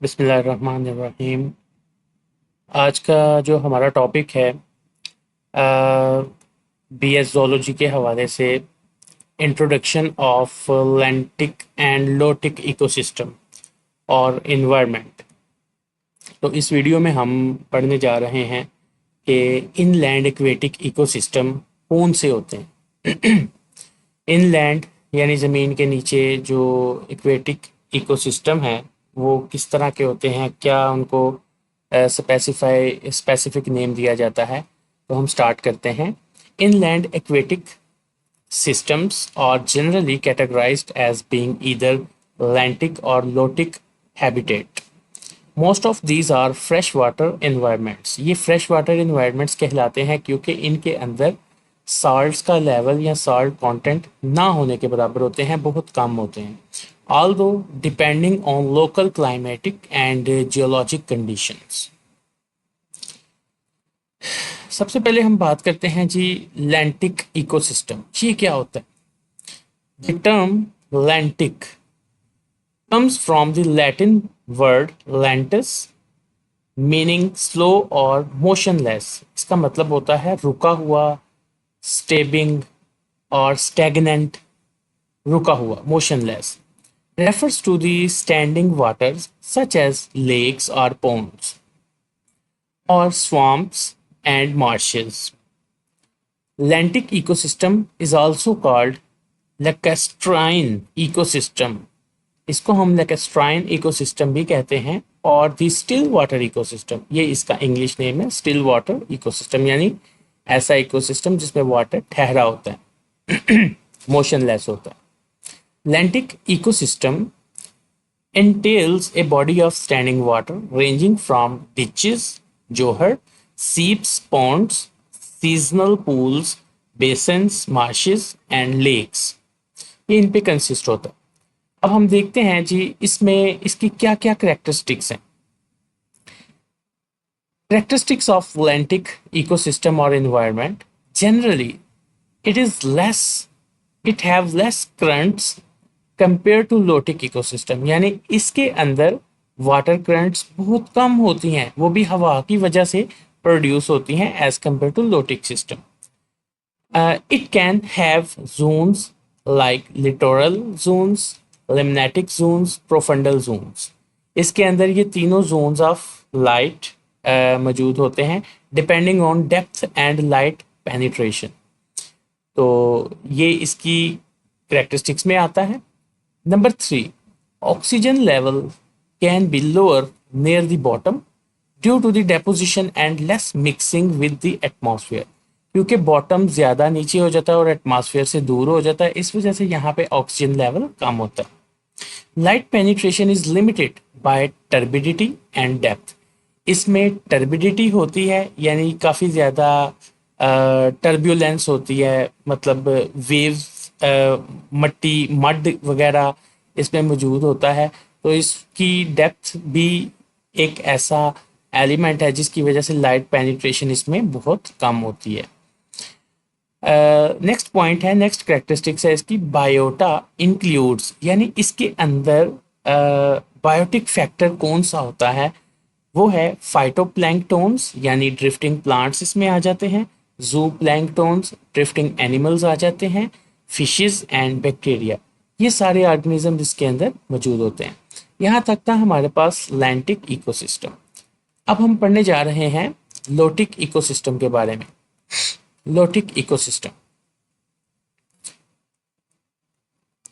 बिस्मिल्लाहिर्रहमानिर्रहीम। आज का जो हमारा टॉपिक है बीएस ज़ूलॉजी के हवाले से introduction of lentic and lotic ecosystem और इन्वायरमेंट। तो इस वीडियो में हम पढ़ने जा रहे हैं कि इनलैंड एक्वेटिक इकोसिस्टम कौन से होते हैं। इनलैंड यानी ज़मीन के नीचे जो एक्वेटिक इकोसिस्टम है वो किस तरह के होते हैं, क्या उनको स्पेसिफिक नेम दिया जाता है। तो हम स्टार्ट करते हैं। Inland aquatic systems are generally categorized as being either lentic or lotic habitat. Most of these are freshwater environments. ये freshwater environments कहलाते हैं क्योंकि इनके अंदर salts का level या salt content ना होने के बराबर होते हैं, बहुत कम होते हैं। Although depending on local climatic and geologic conditions. सबसे पहले हम बात करते हैं जी लैंटिक इकोसिस्टम। ये क्या होता है? The term lentic comes from the Latin word lentus meaning slow or motionless। इसका मतलब होता है रुका हुआ, स्टेबिंग और stagnant, रुका हुआ, motionless, refers to the standing waters such as lakes or ponds or swamps and marshes. Lentic ecosystem is also called lacustrine ecosystem। इसको हम lacustrine ecosystem भी कहते हैं। और दी स्टिल वाटर इकोसिस्टम, ये इसका इंग्लिश नेम है, स्टिल वाटर इकोसिस्टम, यानी ऐसा इकोसिस्टम जिसमें वाटर ठहरा होता है, मोशनलेस होता है। Lentic ecosystem entails a body of standing water ranging from ditches, johar, seeps, ponds, seasonal pools, basins, marshes and lakes। ये इन पे कंसिस्ट होता है। अब हम देखते हैं जी इसमें इसकी क्या क्या करेक्टरिस्टिक्स हैं। Characteristics of lentic ecosystem or environment: generally it have less currents compared to lotic ecosystem। यानी इसके अंदर वाटर करंट्स बहुत कम होती हैं, वो भी हवा की वजह से प्रोड्यूस होती हैं as compare to lotic system. It can have zones like littoral zones, limnatic zones, profundal zones। इसके अंदर ये तीनों zones of light मौजूद होते हैं depending on depth and light penetration. तो ये इसकी करेक्टरिस्टिक्स में आता है। Number 3, oxygen level can be lower near the bottom due to the deposition and less mixing with the atmosphere. क्योंकि बॉटम ज़्यादा नीचे हो जाता है और एटमॉस्फेयर से दूर हो जाता है, इस वजह से यहाँ पे ऑक्सीजन लेवल कम होता है। Light penetration is limited by turbidity and depth. इसमें टर्बिडिटी होती है यानी काफ़ी ज़्यादा टर्ब्यूलेंस होती है, मतलब वेव्स, मट्टी, मड वगैरह इसमें मौजूद होता है। तो इसकी डेप्थ भी एक ऐसा एलिमेंट है जिसकी वजह से लाइट पेनिट्रेशन इसमें बहुत कम होती है। नेक्स्ट पॉइंट है, नेक्स्ट करेक्टरिस्टिक्स है इसकी, बायोटा इंक्लूड्स, यानी इसके अंदर बायोटिक फैक्टर कौन सा होता है, वो है फाइटोप्लैंक्टोन्स यानी ड्रिफ्टिंग प्लांट्स इसमें आ जाते हैं, जू प्लैंक्टोन्स ड्रिफ्टिंग एनिमल्स आ जाते हैं, फिशेस एंड बैक्टीरिया, ये सारे ऑर्गेनिज्म इसके अंदर मौजूद होते हैं। यहाँ तक था हमारे पास लैंटिक इकोसिस्टम। अब हम पढ़ने जा रहे हैं लोटिक इकोसिस्टम के बारे में। Lotic ecosystem,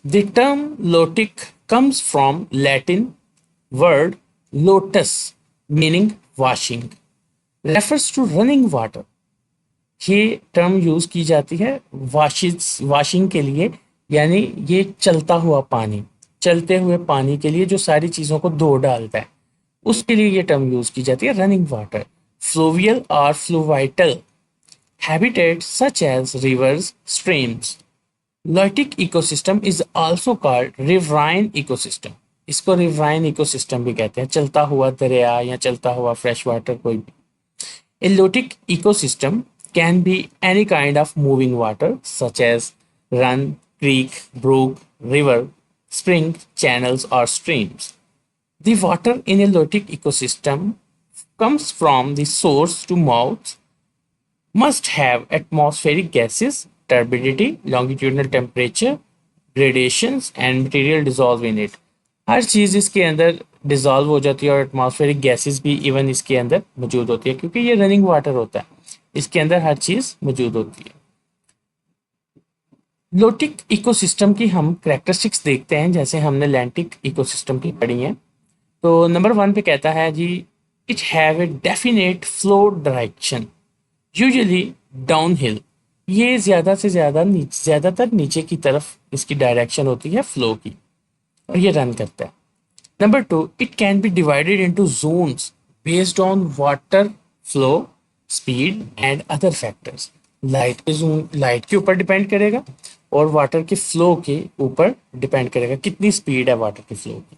the term lotic comes from Latin word lotus meaning washing, refers to running water। ये टर्म यूज की जाती है वॉशिंग के लिए, यानी ये चलता हुआ पानी, चलते हुए पानी के लिए जो सारी चीज़ों को धो डालता है, उसके लिए ये टर्म यूज की जाती है, रनिंग वाटर। फ्लोवियल और fluviatile habitats such as rivers, streams। Lotic ecosystem is also called riverine ecosystem। इसको रिवराइन इकोसिस्टम भी कहते हैं, चलता हुआ दरिया या चलता हुआ फ्रेश वाटर कोई भी। A lotic ecosystem can be any kind of moving water such as run, creek, brook, river, spring, channels or streams। The water in a lotic ecosystem comes from the source to mouth, must have atmospheric gases, turbidity, longitudinal temperature, gradations and material dissolve in it. हर चीज़ इसके अंदर dissolve हो जाती है और atmospheric gases भी even इसके अंदर मौजूद होती है क्योंकि ये रनिंग वाटर होता है, इसके अंदर हर चीज़ मौजूद होती है। लोटिक इकोसिस्टम की हम करेक्टरिस्टिक्स देखते हैं जैसे हमने लैंटिक इकोसिस्टम की पढ़ी हैं। तो नंबर 1 पे कहता है जी, it have a definite flow direction usually downhill. ये ज़्यादा से ज़्यादा ज़्यादातर नीचे की तरफ इसकी डायरेक्शन होती है फ्लो की और ये रन करता है। Number 2, it can be divided into zones based on water flow speed and other factors. Light के ऊपर डिपेंड करेगा और वाटर के फ्लो के ऊपर डिपेंड करेगा, कितनी स्पीड है वाटर के फ्लो की।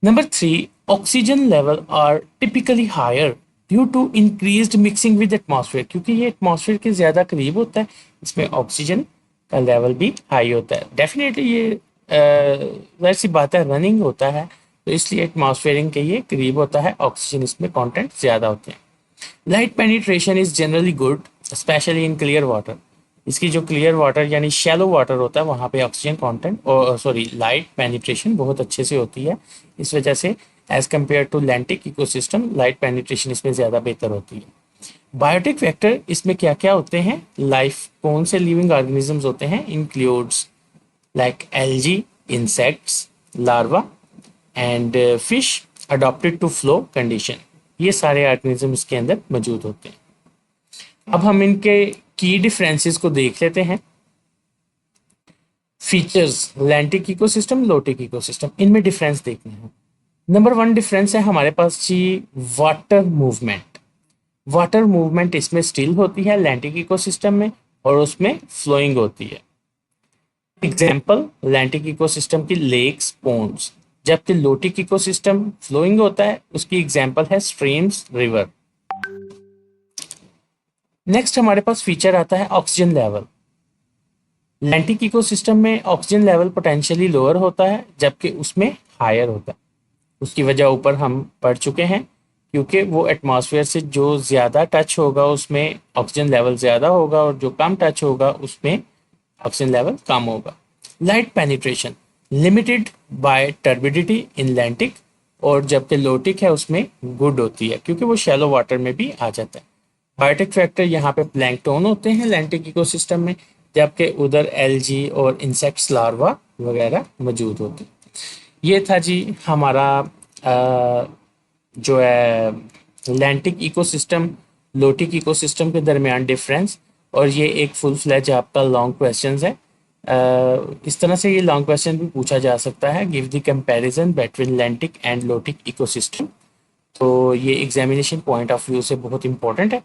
Number 3, oxygen level are typically higher due to increased mixing with atmosphere. क्योंकि ये एटमॉस्फेयर के ज़्यादा करीब होता है, इसमें ऑक्सीजन का लेवल भी हाई होता है। डेफिनेटली ये वैसी बात है, रनिंग होता है तो इसलिए एटमॉस्फेयरिंग के ये करीब होता है, ऑक्सीजन इसमें कंटेंट ज़्यादा होते हैं। Light penetration is generally good specially in clear water. इसकी जो क्लियर वाटर यानी शैलो वाटर होता है वहाँ पे ऑक्सीजन कंटेंट और लाइट पेनिट्रेशन बहुत अच्छे से होती है। इस वजह से as compare to lentic ecosystem light penetration इसमें ज़्यादा बेहतर होती है। बायोटिक फैक्टर इसमें क्या क्या होते हैं, लाइफ कौन से लिविंग ऑर्गेनिजम्स होते हैं, includes like algae, insects, larva and fish adapted to flow condition. ये सारे ऑर्गेनिज्म इसके अंदर मौजूद होते हैं। अब हम इनके की डिफरेंसेस को देख लेते हैं। Features lentic ecosystem, lotic ecosystem, इनमें डिफरेंस देखना है। नंबर 1 डिफरेंस है हमारे पास जी वाटर मूवमेंट। वाटर मूवमेंट इसमें स्टिल होती है लैंटिक इकोसिस्टम में और उसमें फ्लोइंग होती है। एग्जाम्पल लैंटिक इकोसिस्टम की लेक्स, पोन्ड्स, जबकि लोटिक इकोसिस्टम फ्लोइंग होता है, उसकी एग्जाम्पल है स्ट्रीम्स, रिवर। नेक्स्ट हमारे पास फीचर आता है ऑक्सीजन लेवल। लैंटिक इकोसिस्टम में ऑक्सीजन लेवल पोटेंशियली लोअर होता है जबकि उसमें हायर होता है। उसकी वजह ऊपर हम पढ़ चुके हैं, क्योंकि वो एटमॉस्फेयर से जो ज़्यादा टच होगा उसमें ऑक्सीजन लेवल ज़्यादा होगा और जो कम टच होगा उसमें ऑक्सीजन लेवल कम होगा। Light penetration limited by turbidity in lentic और जबकि लोटिक है उसमें गुड होती है क्योंकि वो शैलो वाटर में भी आ जाता है। बायोटिक फैक्टर यहाँ पे प्लैंकटोन होते हैं लैंटिक इकोसिस्टम में, जबकि उधर एल्गी और इंसेक्ट्स, लार्वा वगैरह मौजूद होते हैं। ये था जी हमारा जो है लैंटिक इकोसिस्टम लोटिक इकोसिस्टम के दरमियान डिफरेंस, और ये एक फुल फ्लैज आपका लॉन्ग क्वेश्चन है। इस तरह से ये लॉन्ग क्वेश्चन भी पूछा जा सकता है, give the comparison between lentic and lotic ecosystem. तो ये एग्जामिनेशन पॉइंट ऑफ व्यू से बहुत इंपॉर्टेंट है।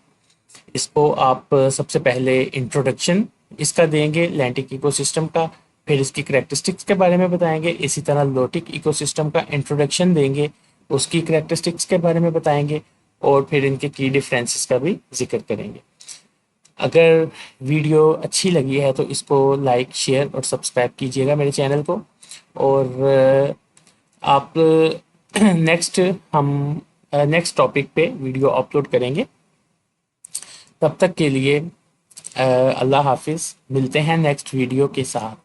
इसको आप सबसे पहले इंट्रोडक्शन इसका देंगे लैंटिक इकोसिस्टम का, फिर इसकी करेक्टरिस्टिक्स के बारे में बताएंगे। इसी तरह लोटिक इकोसिस्टम का इंट्रोडक्शन देंगे, उसकी करेक्टरिस्टिक्स के बारे में बताएंगे और फिर इनके की डिफरेंसेस का भी जिक्र करेंगे। अगर वीडियो अच्छी लगी है तो इसको लाइक, शेयर और सब्सक्राइब कीजिएगा मेरे चैनल को। और आप हम नेक्स्ट टॉपिक पे वीडियो अपलोड करेंगे। तब तक के लिए अल्लाह हाफिज़, मिलते हैं नेक्स्ट वीडियो के साथ।